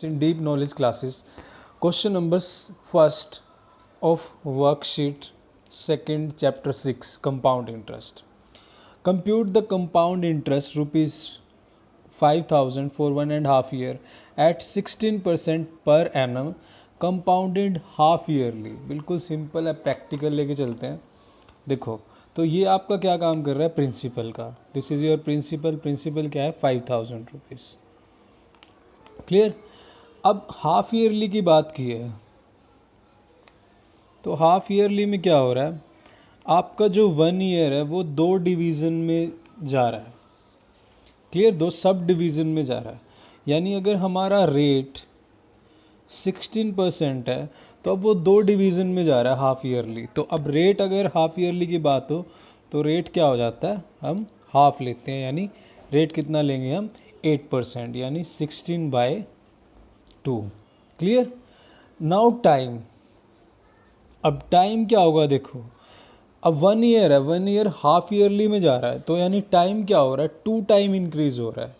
in deep knowledge classes. Question number first of worksheet second chapter 6 compound interest. Compute the compound interest rupees 5,000 for 1.5 year at 16% per annum compounded half yearly. बिल्कुल simple है, practical लेके चलते हैं. देखो तो ये आपका क्या काम कर रहा है, प्रिंसिपल का. This is your principal. Principal क्या है, 5,000 रुपीज़. क्लियर. अब हाफ ईयरली की बात की है तो हाफ ईयरली में क्या हो रहा है, आपका जो 1 ईयर है वो 2 डिवीज़न में जा रहा है. क्लियर, 2 सब डिवीज़न में जा रहा है. यानी अगर हमारा रेट 16% है तो अब वो 2 डिवीज़न में जा रहा है हाफ ईयरली. तो अब रेट अगर हाफ ईयरली की बात हो तो रेट क्या हो जाता है, हम हाफ लेते हैं. यानी रेट कितना लेंगे हम, 8%, यानी 16/2. क्लियर. Now time. अब टाइम क्या होगा, देखो अब 1 ईयर है, 1 ईयर हाफ ईयरली में जा रहा है तो यानी टाइम क्या हो रहा है, 2 टाइम इंक्रीज हो रहा है.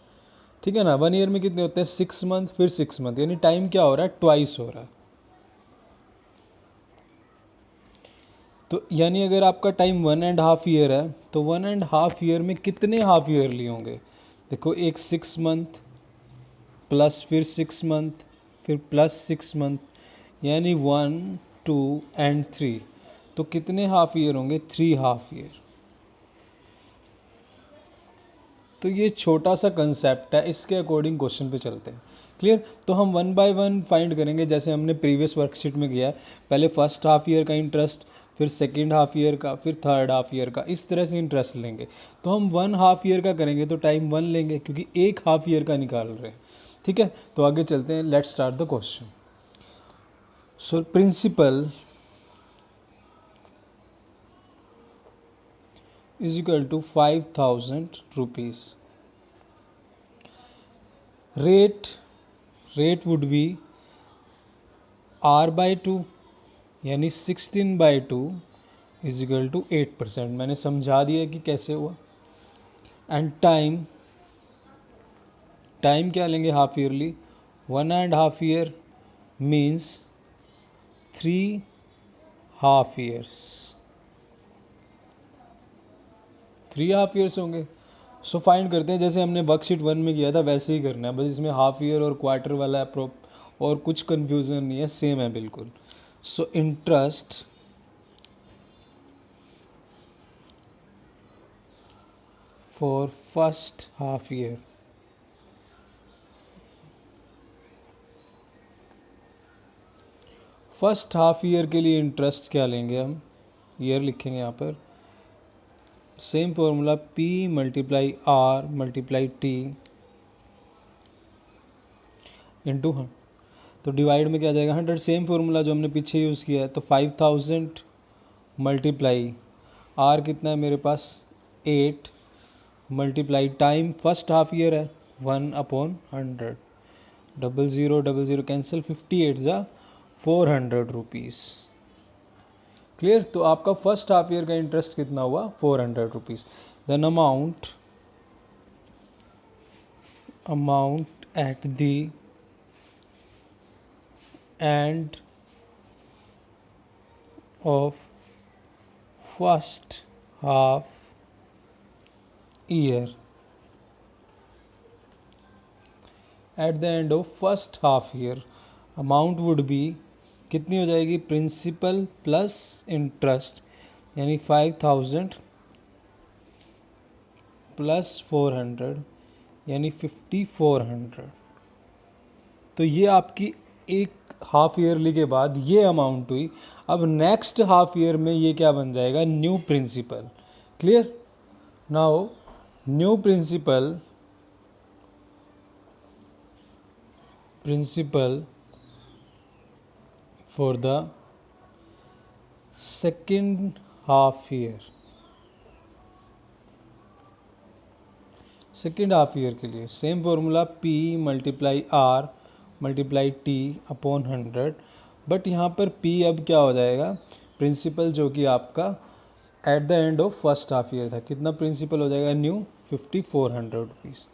ठीक है ना. 1 ईयर में कितने होते हैं, 6 मंथ फिर 6 मंथ, यानी टाइम क्या हो रहा है, ट्वाइस हो रहा है. तो यानी अगर आपका टाइम 1.5 ईयर है तो 1.5 ईयर में कितने हाफ ईयरली होंगे. देखो एक 6 मंथ प्लस फिर 6 मंथ फिर प्लस 6 मंथ, यानी 1 2 एंड 3. तो कितने हाफ ईयर होंगे, 3 हाफ ईयर. तो ये छोटा सा कंसेप्ट है, इसके अकॉर्डिंग क्वेश्चन पे चलते हैं. क्लियर. तो हम 1 बाय 1 फाइंड करेंगे जैसे हमने प्रीवियस वर्कशीट में किया है. पहले फर्स्ट हाफ ईयर का इंटरेस्ट, फिर सेकेंड हाफ ईयर का, फिर थर्ड हाफ ईयर का, इस तरह से इंटरेस्ट लेंगे. तो हम 1 हाफ ईयर का करेंगे तो टाइम 1 लेंगे क्योंकि एक हाफ ईयर का निकाल रहे हैं. ठीक है. तो आगे चलते हैं. Let's start the question. So principal is equal to 5,000 rupees. Rate would be R/2, यानी 16/2 is equal to 8%. मैंने समझा दिया कि कैसे हुआ. एंड टाइम क्या लेंगे, half yearly. 1.5 year means 3 half years. 3 half years होंगे. सो फाइंड करते हैं जैसे हमने वर्कशीट 1 में किया था वैसे ही करना है, बस इसमें हाफ ईयर और क्वार्टर वाला है और कुछ कन्फ्यूज़न नहीं है, सेम है बिल्कुल. So interest for first half year. First half year के लिए इंटरेस्ट क्या लेंगे हम, ईयर लिखेंगे यहाँ पर. Same formula P multiply R multiply T into 100. तो डिवाइड में क्या जाएगा, 100. सेम फॉर्मूला जो हमने पीछे यूज़ किया है. तो 5,000 मल्टीप्लाई R कितना है मेरे पास, 8 multiply time first half year है 1/100. 00 कैंसिल, 58 जा 400 रुपीज़. क्लियर. तो आपका फर्स्ट हाफ ईयर का इंटरेस्ट कितना हुआ, 400 rupees. Then amount at the end of first half year. At the end of first half year amount would be कितनी हो जाएगी, प्रिंसिपल प्लस इंटरेस्ट, यानी 5,000 प्लस 400 यानी 5,400. तो ये आपकी एक हाफ ईयरली के बाद ये अमाउंट हुई. अब नेक्स्ट हाफ ईयर में ये क्या बन जाएगा, new principal. Clear. Now new principal for the second half year. Second half year के लिए same formula P multiply R multiply T upon 100. But यहाँ पर P अब क्या हो जाएगा, प्रिंसिपल जो कि आपका eight the end of first half year था. कितना प्रिंसिपल हो जाएगा न्यू, 5,400 रुपीज़.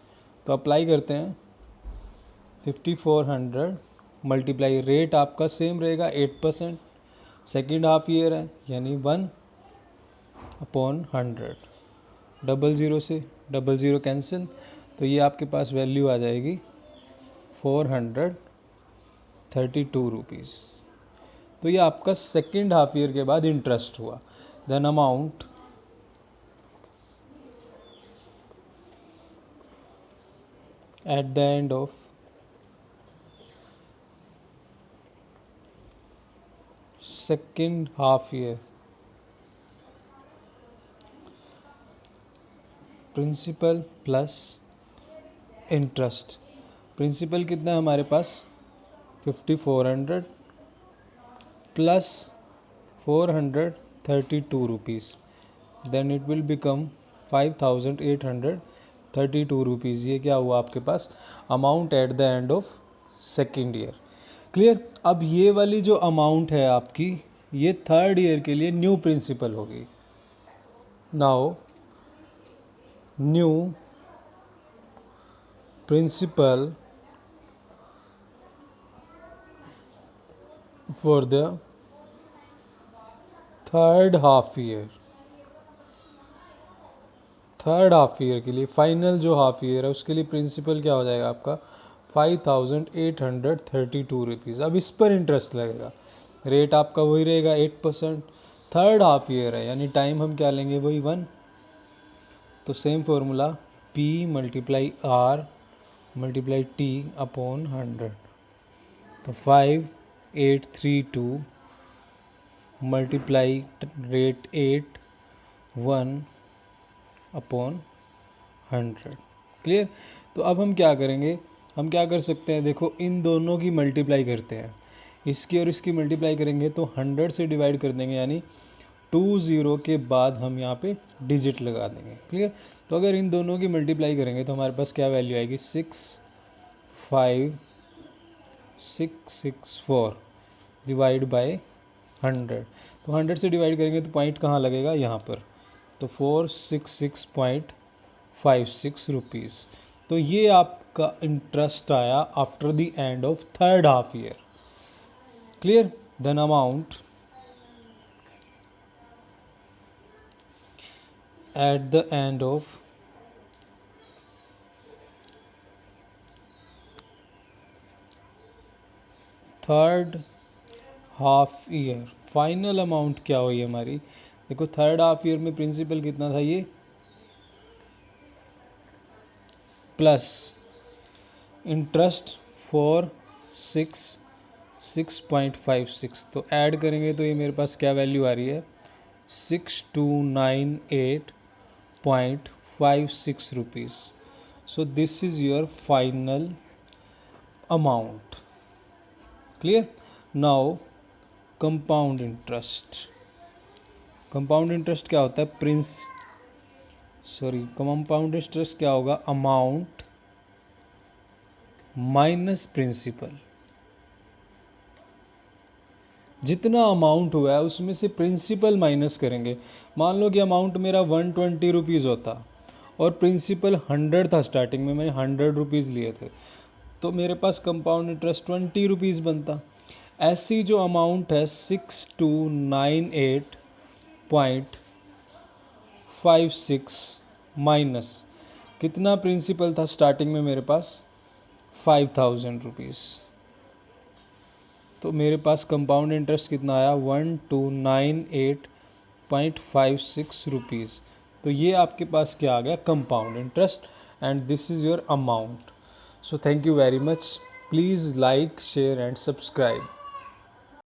तो अप्लाई करते हैं. 5400 मल्टीप्लाई, रेट आपका सेम रहेगा 8%, सेकेंड हाफ ईयर है यानी 1/100, डबल ज़ीरो से डबल ज़ीरो कैंसिल, तो ये आपके पास वैल्यू आ जाएगी 432 रुपीज़। तो ये आपका सेकेंड हाफ ईयर के बाद इंटरेस्ट हुआ। Then amount at the end of second half year, principal plus interest. Principal कितना है हमारे पास 5400 plus 432 rupees, then it will become 5832 rupees. ये क्या हुआ आपके पास amount at the end of second year. Clear. अब ये वाली जो अमाउंट है आपकी, ये थर्ड ईयर के लिए न्यू प्रिंसिपल होगी। Now new principal for the third half year, third half year के लिए फाइनल जो हाफ ईयर है उसके लिए प्रिंसिपल क्या हो जाएगा आपका 5832 रुपीज़। अब इस पर इंटरेस्ट लगेगा, रेट आपका वही रहेगा 8%, थर्ड हाफ ईयर है यानी टाइम हम क्या लेंगे वही 1, तो same formula P multiply R multiply T upon 100, तो 5832 मल्टीप्लाई रेट 8 1 अपॉन 100। क्लियर। तो अब हम क्या करेंगे, हम क्या कर सकते हैं, देखो इन दोनों की मल्टीप्लाई करते हैं, इसकी और इसकी मल्टीप्लाई करेंगे तो 100 से डिवाइड कर देंगे, यानी 20 के बाद हम यहाँ पे डिजिट लगा देंगे। क्लियर। तो अगर इन दोनों की मल्टीप्लाई करेंगे तो हमारे पास क्या वैल्यू आएगी 65664 डिवाइड बाय 100। तो 100 से डिवाइड करेंगे तो पॉइंट कहाँ लगेगा, यहाँ पर, तो 466.56 रुपीज़। तो ये आपका इंटरेस्ट आया after the end of third half year. Clear. Then amount at the end of third half year, final amount क्या हुई हमारी, देखो थर्ड हाफ ईयर में प्रिंसिपल कितना था ये प्लस इंटरेस्ट 466.56, तो ऐड करेंगे तो ये मेरे पास क्या वैल्यू आ रही है 6298.56 rupees. So this is your final amount. Clear. Now compound interest, compound interest क्या होता है कंपाउंड इंटरेस्ट क्या होगा, अमाउंट माइनस प्रिंसिपल। जितना अमाउंट हुआ है उसमें से प्रिंसिपल माइनस करेंगे। मान लो कि अमाउंट मेरा 120 रुपीज़ होता और प्रिंसिपल 100 था, स्टार्टिंग में मैंने 100 रुपीज़ लिए थे, तो मेरे पास कंपाउंड इंटरेस्ट 20 रुपीज़ बनता। ऐसी जो अमाउंट है 6298.56 माइनस कितना प्रिंसिपल था स्टार्टिंग में मेरे पास 5000 रुपीज़, तो मेरे पास कंपाउंड इंटरेस्ट कितना आया 1298.56 रुपीज़। तो ये आपके पास क्या आ गया compound interest, and this is your amount. So thank you very much, please like share and subscribe.